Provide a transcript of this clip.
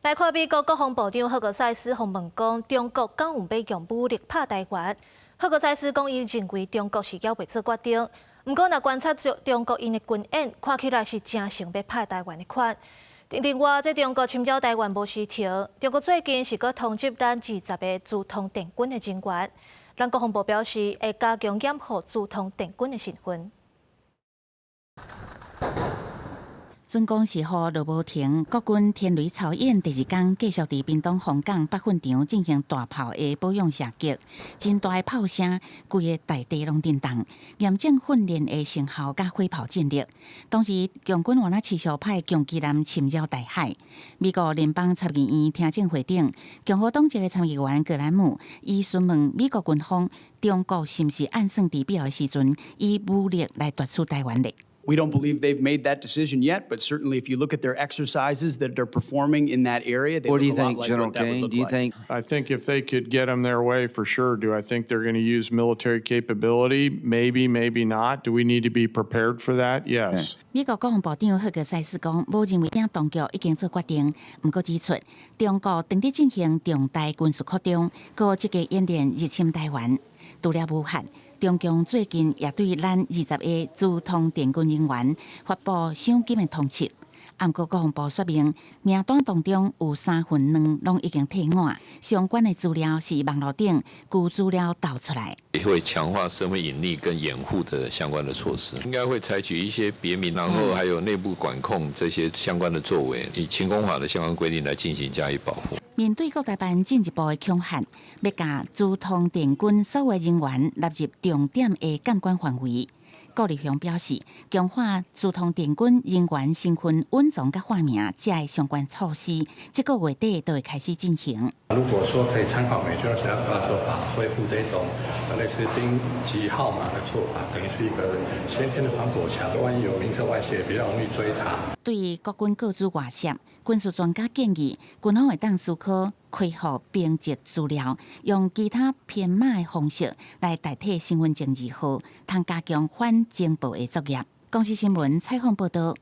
来看美国国防部长赫格塞斯访问讲，中国敢有要用武力拍台湾？赫格塞斯讲，伊认为中国是还未做决定。不过，若观察中国因的军演，看起来是真想要拍台湾的款。另外，这中国侵扰台湾无时停，中国最近是搁通缉咱20个驻通电军的人员。咱国防部表示，会加强掩护驻通电军的身份。准讲是予罗无停，国军天雷操演第二天继续伫屏东凤港北训场进行大炮的保养射击，真大的炮声，规个大地拢震动，验证训练的成效甲火炮战力。当时共军原来持续派强机舰侵扰台海，美国联邦参议院听证会顶，共和党籍的参议员格兰姆伊询问美国军方，中国是毋是按算伫必要的时阵，以武力来夺取台湾咧？ We don't believe they've made that decision yet, but certainly if you look at their exercises that they're performing in that area, they what do look you a lot think, like General what that would Kane? look Do you like. think? I think if they could get them their way, for sure. Do I think they're going to use military capability? Maybe, maybe not. Do we need to be prepared for that? Yes. 美国国防部长赫格塞斯讲，无认为影当局已经做决定，不过指出，中国正在进行重大军事扩张，搁积极演练入侵台湾。除了武汉，中共最近也对咱20个驻通电军人员发布赏金的通缉。不过国防部说明，名单当中有2/3拢已经退案，相关的资料是网络顶据资料导出来。 也会强化身份隐匿跟掩护的相关的措施，应该会采取一些别名，然后还有内部管控这些相关的作为，以勤工法的相关规定来进行加以保护。面对国台办进一步的强限，要将驻通电军所有人员纳入重点的监管范围。 顾立雄表示，强化驻通电军人员身份稳藏甲化名，这的相关措施，这个月底都会开始进行。如果说可以参考美军和其他国家做法，恢复这种类似兵籍号码的做法，等于是一个先天的防火墙，万一有民测外泄，比较容易追查。对于国军各自外泄，军事专家建议，军方会当思考开放兵籍资料，用其他编码的方式来代替身份证字号，通加强反情报的作业。公司新闻采访报道。